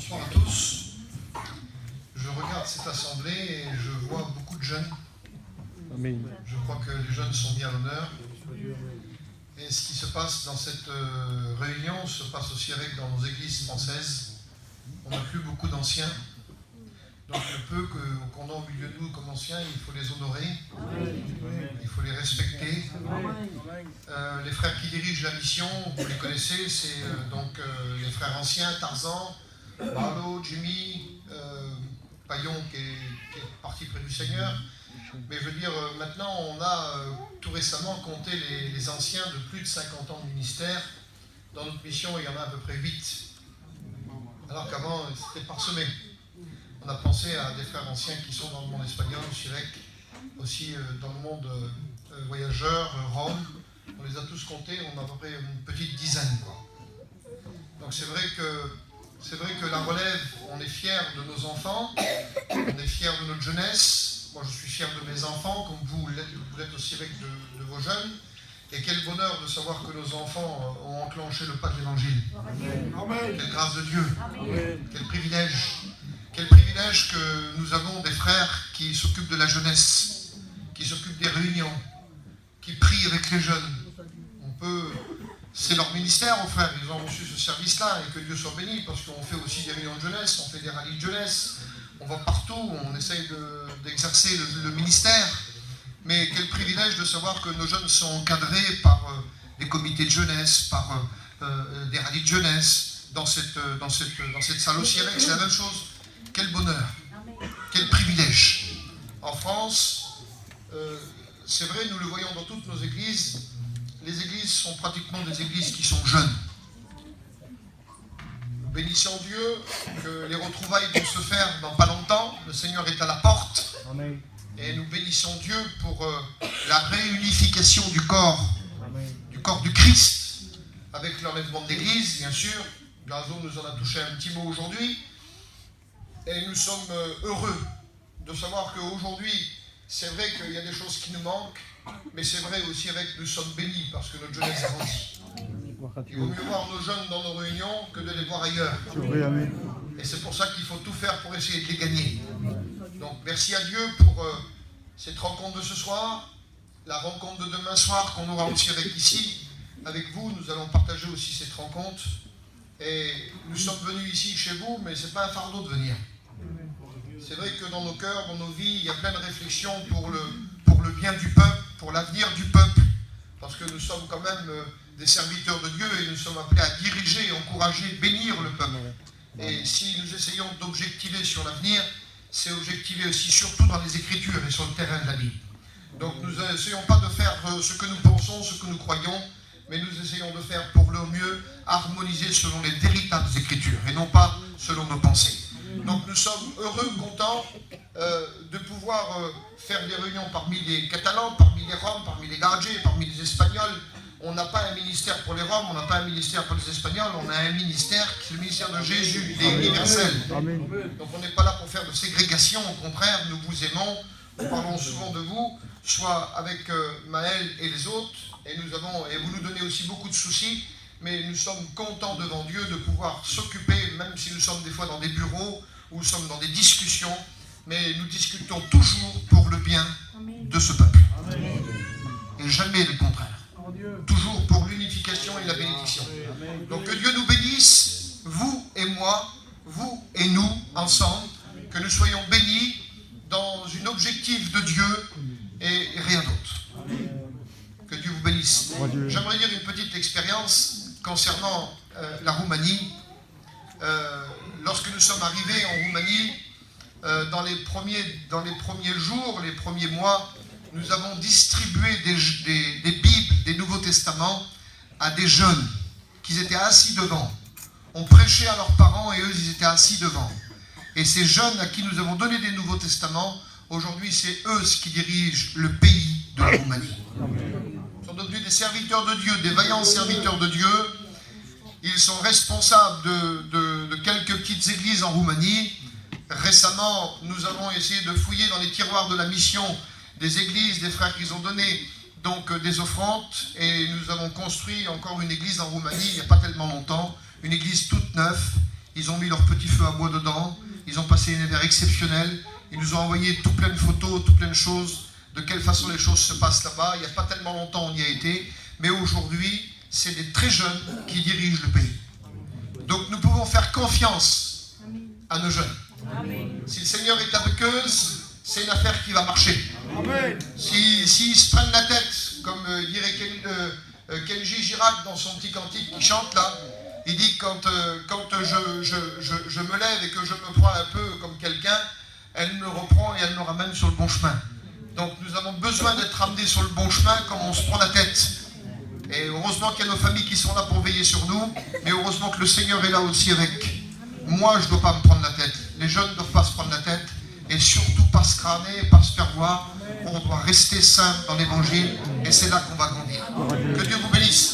Bonsoir à tous. Je regarde cette assemblée et je vois beaucoup de jeunes. Amen. Je crois que les jeunes sont mis à l'honneur. Et ce qui se passe dans cette réunion se passe aussi avec dans nos églises françaises. On n'a plus beaucoup d'anciens. Donc le peu qu'on a au milieu de nous comme anciens, il faut les honorer, il faut les respecter. Les frères qui dirigent la mission, vous les connaissez, c'est donc les frères anciens, Tarzan, Marlo, Jimmy, Paillon qui est parti près du Seigneur. Mais je veux dire, maintenant on a tout récemment compté les anciens de plus de 50 ans de ministère. Dans notre mission, il y en a à peu près 8. Alors qu'avant, c'était parsemé. On a pensé à des frères anciens qui sont dans le monde espagnol, Chirec, aussi dans le monde voyageur, Rome. On les a tous comptés, on a à peu près une petite dizaine, quoi. Donc c'est vrai que la relève, on est fiers de nos enfants, on est fiers de notre jeunesse. Moi je suis fier de mes enfants, comme vous l'êtes aussi avec de vos jeunes. Et quel bonheur de savoir que nos enfants ont enclenché le pas de l'évangile. Quelle grâce de Dieu. Amen. Quel privilège. Quel privilège que nous avons des frères qui s'occupent de la jeunesse, qui s'occupent des réunions, qui prient avec les jeunes. C'est leur ministère, aux frères, ils ont reçu ce service-là, et que Dieu soit béni, parce qu'on fait aussi des réunions de jeunesse, on fait des rallyes de jeunesse, on va partout, on essaye d'exercer le ministère. Mais quel privilège de savoir que nos jeunes sont encadrés par des comités de jeunesse, par des rallyes de jeunesse, dans cette salle aussi avec, c'est la même chose. Quel bonheur, quel privilège. En France, c'est vrai, nous le voyons dans toutes nos églises, les églises sont pratiquement des églises qui sont jeunes. Nous bénissons Dieu que les retrouvailles vont se faire dans pas longtemps, le Seigneur est à la porte. Amen. Et nous bénissons Dieu pour la réunification du corps du Christ, avec l'enlèvement de l'Église, bien sûr. Gazo nous en a touché un petit mot aujourd'hui. Et nous sommes heureux de savoir qu'aujourd'hui, c'est vrai qu'il y a des choses qui nous manquent, mais c'est vrai aussi avec nous sommes bénis parce que notre jeunesse grandit. Il vaut mieux voir nos jeunes dans nos réunions que de les voir ailleurs. Et c'est pour ça qu'il faut tout faire pour essayer de les gagner. Donc merci à Dieu pour cette rencontre de ce soir, la rencontre de demain soir qu'on aura aussi ici. Avec vous, nous allons partager aussi cette rencontre. Et nous sommes venus ici chez vous, mais ce n'est pas un fardeau de venir. C'est vrai que dans nos cœurs, dans nos vies, il y a plein de réflexions pour le bien du peuple, pour l'avenir du peuple. Parce que nous sommes quand même des serviteurs de Dieu et nous sommes appelés à diriger, encourager, bénir le peuple. Et si nous essayons d'objectiver sur l'avenir, c'est objectiver aussi surtout dans les Écritures et sur le terrain de la Bible. Donc nous n'essayons pas de faire ce que nous pensons, ce que nous croyons, mais nous essayons de faire pour le mieux harmoniser selon les véritables Écritures et non pas selon nos pensées. Donc nous sommes heureux, contents de pouvoir faire des réunions parmi les Catalans, parmi les Roms, parmi les Gardés, parmi les Espagnols. On n'a pas un ministère pour les Roms, on n'a pas un ministère pour les Espagnols, on a un ministère qui est le ministère de Jésus, il est universel. Donc on n'est pas là pour faire de ségrégation, au contraire, nous vous aimons, nous parlons souvent de vous, soit avec Maël et les autres, et vous nous donnez aussi beaucoup de soucis, mais nous sommes contents devant Dieu de pouvoir s'occuper, même si nous sommes des fois dans des bureaux, ou nous sommes dans des discussions, mais nous discutons toujours pour le bien de ce peuple. Et jamais le contraire. Toujours pour l'unification et la bénédiction. Donc que Dieu nous bénisse, vous et moi, vous et nous, ensemble, que nous soyons bénis dans un objectif de Dieu et rien d'autre. Que Dieu vous bénisse. J'aimerais dire une petite expérience concernant la Roumanie. Lorsque nous sommes arrivés en Roumanie, dans les premiers jours, les premiers mois, nous avons distribué des Bibles, des Nouveaux Testaments à des jeunes qui étaient assis devant. On prêchait à leurs parents et eux, ils étaient assis devant. Et ces jeunes à qui nous avons donné des Nouveaux Testaments, aujourd'hui, c'est eux qui dirigent le pays de la Roumanie. Ils sont devenus des serviteurs de Dieu, des vaillants serviteurs de Dieu. Ils sont responsables de quelques petites églises en Roumanie. Récemment, nous avons essayé de fouiller dans les tiroirs de la mission des églises, des frères qui ont donné donc des offrandes, et nous avons construit encore une église en Roumanie il n'y a pas tellement longtemps, une église toute neuve, Ils ont mis leur petit feu à bois dedans. Ils ont passé une hiver exceptionnelle. Ils nous ont envoyé tout plein de photos, tout plein de choses, de quelle façon les choses se passent là-bas. Il n'y a pas tellement longtemps on y a été, mais aujourd'hui, c'est des très jeunes qui dirigent le pays. Donc nous pouvons faire confiance à nos jeunes. Si le Seigneur est avec eux, c'est une affaire qui va marcher. S'ils se prennent la tête, comme dirait Kenji Girac dans son petit cantique qui chante là, il dit quand je me lève et que je me prends un peu comme quelqu'un, elle me reprend et elle me ramène sur le bon chemin. Donc nous avons besoin d'être amenés sur le bon chemin comme on se prend la tête. Et heureusement qu'il y a nos familles qui sont là pour veiller sur nous, mais heureusement que le Seigneur est là aussi avec. Moi, je ne dois pas me prendre la tête. Les jeunes ne doivent pas se prendre la tête, et surtout pas se crâner, pas se faire voir. On doit rester simple dans l'évangile, et c'est là qu'on va grandir. Que Dieu vous bénisse.